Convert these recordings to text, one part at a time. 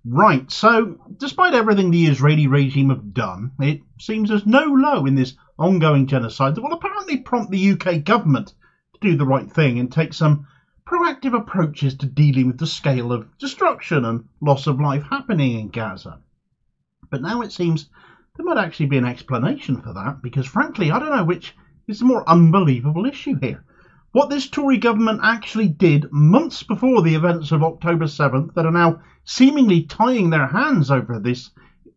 Right, so despite everything the Israeli regime have done, it seems there's no low in this ongoing genocide that will apparently prompt the UK government to do the right thing and take some proactive approaches to dealing with the scale of destruction and loss of life happening in Gaza. But now it seems there might actually be an explanation for that, because frankly I don't know which is the more unbelievable issue here. What this Tory government actually did months before the events of October 7th that are now seemingly tying their hands over this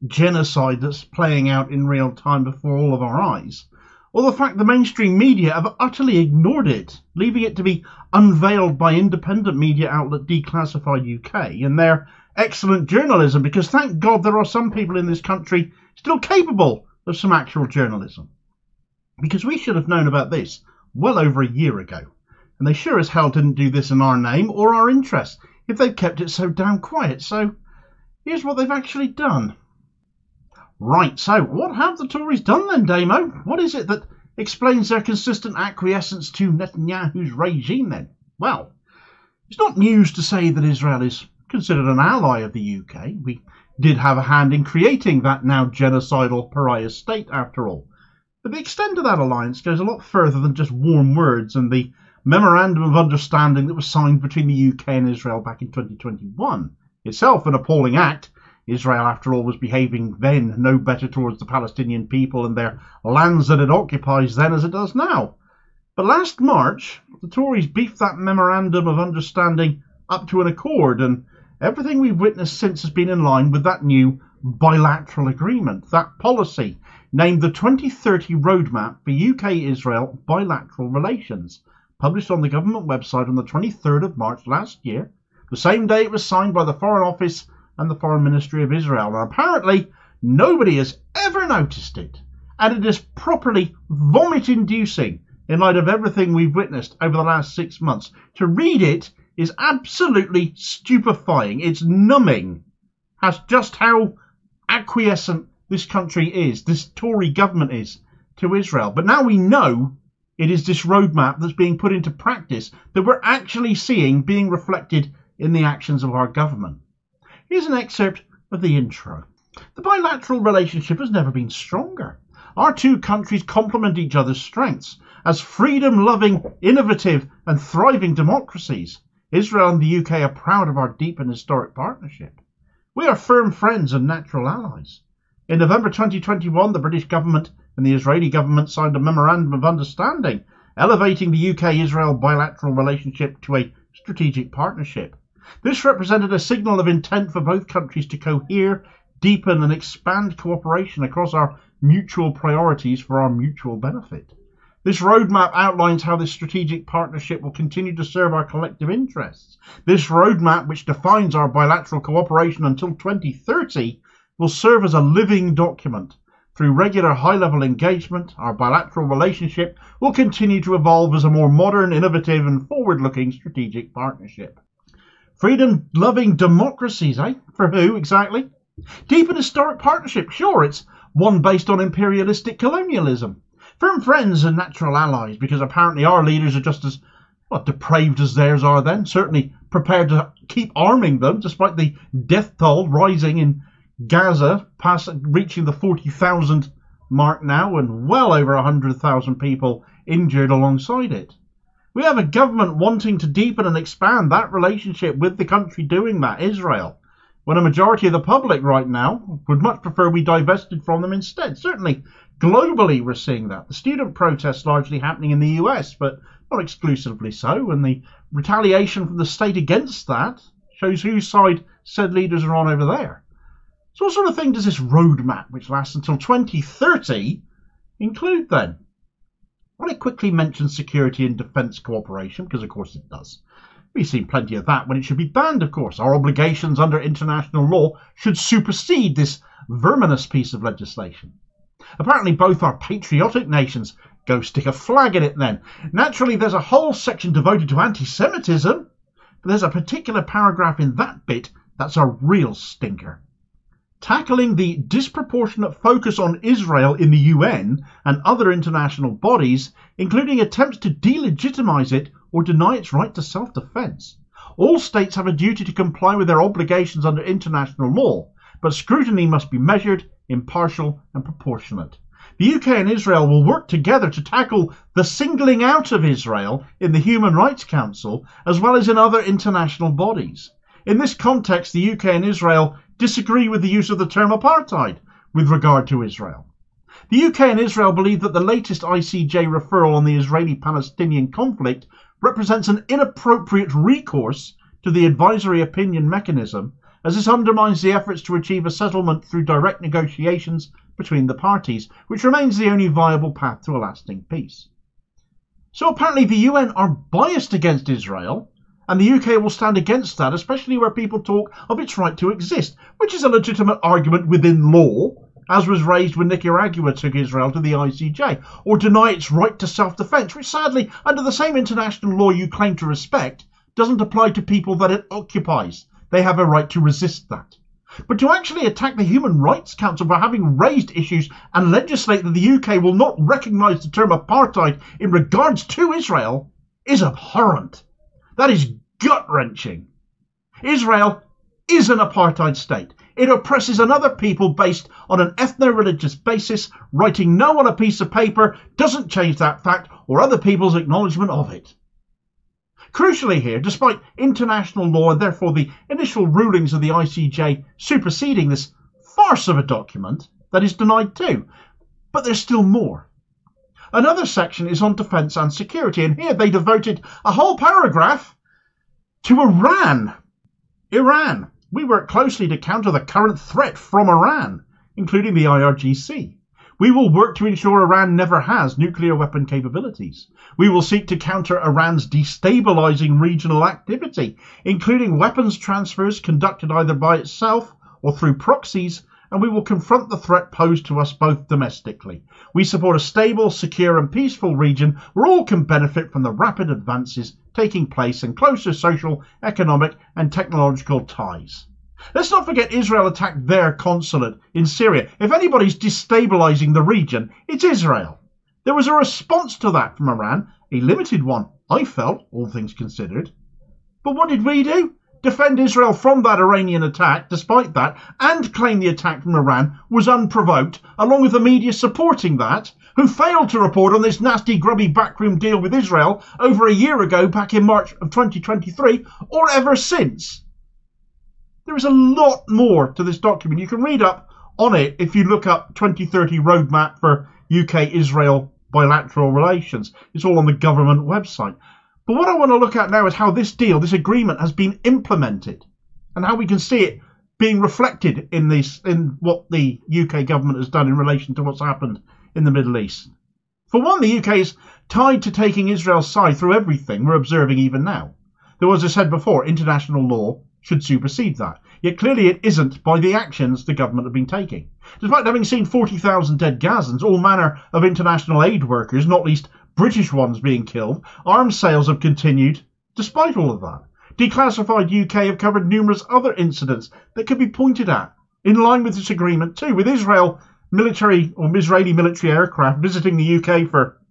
genocide that's playing out in real time before all of our eyes, or the fact the mainstream media have utterly ignored it, leaving it to be unveiled by independent media outlet Declassified UK and their excellent journalism, because thank God there are some people in this country still capable of some actual journalism. Because we should have known about this well over a year ago, and they sure as hell didn't do this in our name or our interest if they'd kept it so damn quiet. So here's what they've actually done. Right, so what have the Tories done then, Damo? What is it that explains their consistent acquiescence to Netanyahu's regime then? Well, it's not news to say that Israel is considered an ally of the UK. We did have a hand in creating that now genocidal pariah state after all. But the extent of that alliance goes a lot further than just warm words and the Memorandum of Understanding that was signed between the UK and Israel back in 2021. Itself an appalling act. Israel, after all, was behaving then no better towards the Palestinian people and their lands that it occupies then as it does now. But last March, the Tories beefed that Memorandum of Understanding up to an accord, and everything we've witnessed since has been in line with that new bilateral agreement, that policy named the 2030 Roadmap for UK-Israel Bilateral Relations, published on the government website on the 23rd of March last year, the same day it was signed by the Foreign Office and the Foreign Ministry of Israel. And apparently nobody has ever noticed it, and it is properly vomit-inducing in light of everything we've witnessed over the last 6 months. To read it is absolutely stupefying. It's numbing as just how acquiescent this country is, this Tory government is, to Israel. But now we know it is this roadmap that's being put into practice that we're actually seeing being reflected in the actions of our government. Here's an excerpt of the intro. The bilateral relationship has never been stronger. Our two countries complement each other's strengths as freedom-loving, innovative and thriving democracies. Israel and the UK are proud of our deep and historic partnership. We are firm friends and natural allies. In November 2021, the British government and the Israeli government signed a Memorandum of Understanding, elevating the UK-Israel bilateral relationship to a strategic partnership. This represented a signal of intent for both countries to cohere, deepen and expand cooperation across our mutual priorities for our mutual benefit. This roadmap outlines how this strategic partnership will continue to serve our collective interests. This roadmap, which defines our bilateral cooperation until 2030, will serve as a living document. Through regular high-level engagement, our bilateral relationship will continue to evolve as a more modern, innovative and forward-looking strategic partnership. Freedom-loving democracies, eh? For who, exactly? Deep and historic partnership, sure, it's one based on imperialistic colonialism. Firm friends and natural allies, because apparently our leaders are just as depraved as theirs are then, certainly prepared to keep arming them, despite the death toll rising in Gaza, reaching the 40,000 mark now, and well over 100,000 people injured alongside it. We have a government wanting to deepen and expand that relationship with the country doing that, Israel, when a majority of the public right now would much prefer we divested from them instead. Certainly, globally we're seeing that. The student protests largely happening in the US, but not exclusively so, and the retaliation from the state against that shows whose side said leaders are on over there. So what sort of thing does this roadmap, which lasts until 2030, include then? Well, it quickly mentions security and defence cooperation, because of course it does. We've seen plenty of that when it should be banned, of course. Our obligations under international law should supersede this verminous piece of legislation. Apparently both are patriotic nations. Go stick a flag in it then. Naturally, there's a whole section devoted to anti-Semitism, but there's a particular paragraph in that bit that's a real stinker. Tackling the disproportionate focus on Israel in the UN and other international bodies, including attempts to delegitimize it or deny its right to self-defense. All states have a duty to comply with their obligations under international law, but scrutiny must be measured, impartial and proportionate. The UK and Israel will work together to tackle the singling out of Israel in the Human Rights Council, as well as in other international bodies. In this context, the UK and Israel disagree with the use of the term apartheid with regard to Israel. The UK and Israel believe that the latest ICJ referral on the Israeli-Palestinian conflict represents an inappropriate recourse to the advisory opinion mechanism, as this undermines the efforts to achieve a settlement through direct negotiations between the parties, which remains the only viable path to a lasting peace. So apparently the UN are biased against Israel, and the UK will stand against that, especially where people talk of its right to exist, which is a legitimate argument within law, as was raised when Nicaragua took Israel to the ICJ, or deny its right to self-defence, which sadly, under the same international law you claim to respect, doesn't apply to people that it occupies. They have a right to resist that. But to actually attack the Human Rights Council for having raised issues and legislate that the UK will not recognise the term apartheid in regards to Israel is abhorrent. That is gut-wrenching. Israel is an apartheid state. It oppresses another people based on an ethno-religious basis. Writing no on a piece of paper doesn't change that fact or other people's acknowledgement of it. Crucially here, despite international law and therefore the initial rulings of the ICJ superseding this farce of a document, that is denied too. But there's still more. Another section is on defence and security, and here they devoted a whole paragraph to Iran. Iran. We work closely to counter the current threat from Iran, including the IRGC. We will work to ensure Iran never has nuclear weapon capabilities. We will seek to counter Iran's destabilising regional activity, including weapons transfers conducted either by itself or through proxies, and we will confront the threat posed to us both domestically. We support a stable, secure and peaceful region where all can benefit from the rapid advances taking place and closer social, economic and technological ties. Let's not forget Israel attacked their consulate in Syria. If anybody's destabilising the region, it's Israel. There was a response to that from Iran, a limited one, I felt, all things considered. But what did we do? Defend Israel from that Iranian attack, despite that, and claim the attack from Iran was unprovoked, along with the media supporting that, who failed to report on this nasty, grubby backroom deal with Israel over a year ago, back in March of 2023, or ever since. There is a lot more to this document. You can read up on it if you look up 2030 Roadmap for UK-Israel bilateral relations. It's all on the government website. But what I want to look at now is how this deal, this agreement, has been implemented and how we can see it being reflected in what the UK government has done in relation to what's happened in the Middle East. For one, the UK is tied to taking Israel's side through everything we're observing even now. Though, as I said before, international law should supersede that. Yet clearly it isn't by the actions the government have been taking. Despite having seen 40,000 dead Gazans, all manner of international aid workers, not least British ones, being killed, arms sales have continued despite all of that. Declassified UK have covered numerous other incidents that could be pointed at, in line with this agreement too, with Israeli military aircraft visiting the UK for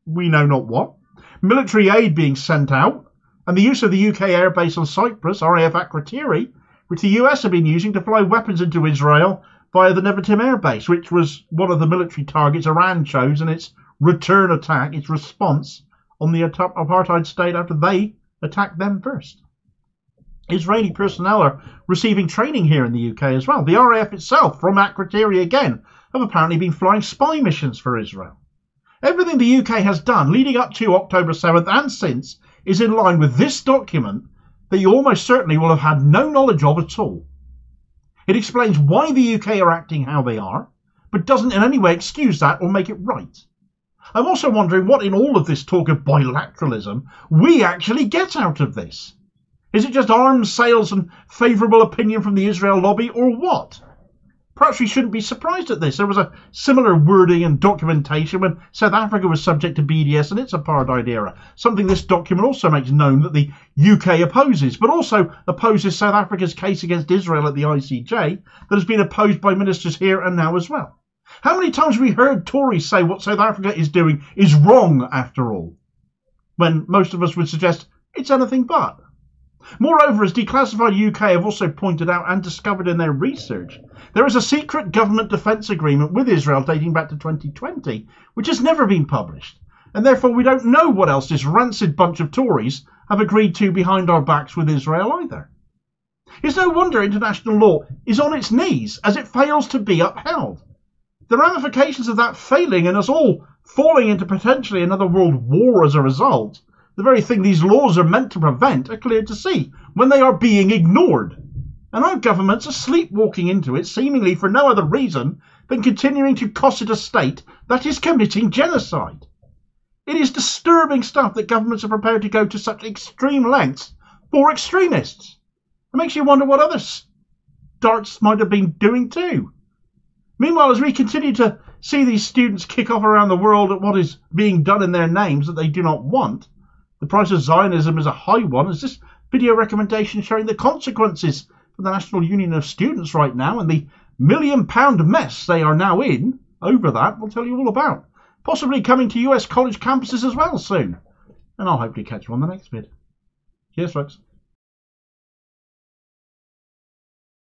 we know not what, military aid being sent out, and the use of the UK airbase on Cyprus, RAF Akrotiri, which the US have been using to fly weapons into Israel via the Nevatim airbase, which was one of the military targets Iran chose in its return attack, its response on the apartheid state after they attacked them first. Israeli personnel are receiving training here in the UK as well. The RAF itself, from Akrotiri again, have apparently been flying spy missions for Israel. Everything the UK has done leading up to October 7th and since is in line with this document that you almost certainly will have had no knowledge of at all. It explains why the UK are acting how they are, but doesn't in any way excuse that or make it right. I'm also wondering what in all of this talk of bilateralism we actually get out of this. Is it just arms sales and favourable opinion from the Israel lobby, or what? Perhaps we shouldn't be surprised at this. There was a similar wording and documentation when South Africa was subject to BDS in its apartheid era, something this document also makes known that the UK opposes, but also opposes South Africa's case against Israel at the ICJ that has been opposed by ministers here and now as well. How many times have we heard Tory say what South Africa is doing is wrong after all, when most of us would suggest it's anything but? Moreover, as Declassified UK have also pointed out and discovered in their research, there is a secret government defence agreement with Israel dating back to 2020, which has never been published, and therefore we don't know what else this rancid bunch of Tories have agreed to behind our backs with Israel either. It's no wonder international law is on its knees as it fails to be upheld. The ramifications of that failing and us all falling into potentially another world war as a result, the very thing these laws are meant to prevent, are clear to see when they are being ignored. And our governments are sleepwalking into it seemingly for no other reason than continuing to cosset a state that is committing genocide. It is disturbing stuff that governments are prepared to go to such extreme lengths for extremists. It makes you wonder what other starts might have been doing too. Meanwhile, as we continue to see these students kick off around the world at what is being done in their names that they do not want, the price of Zionism is a high one, as this video recommendation showing the consequences for the National Union of Students right now and the £1 million mess they are now in over that will tell you all about. Possibly coming to US college campuses as well soon. And I'll hopefully catch you on the next vid. Cheers, folks.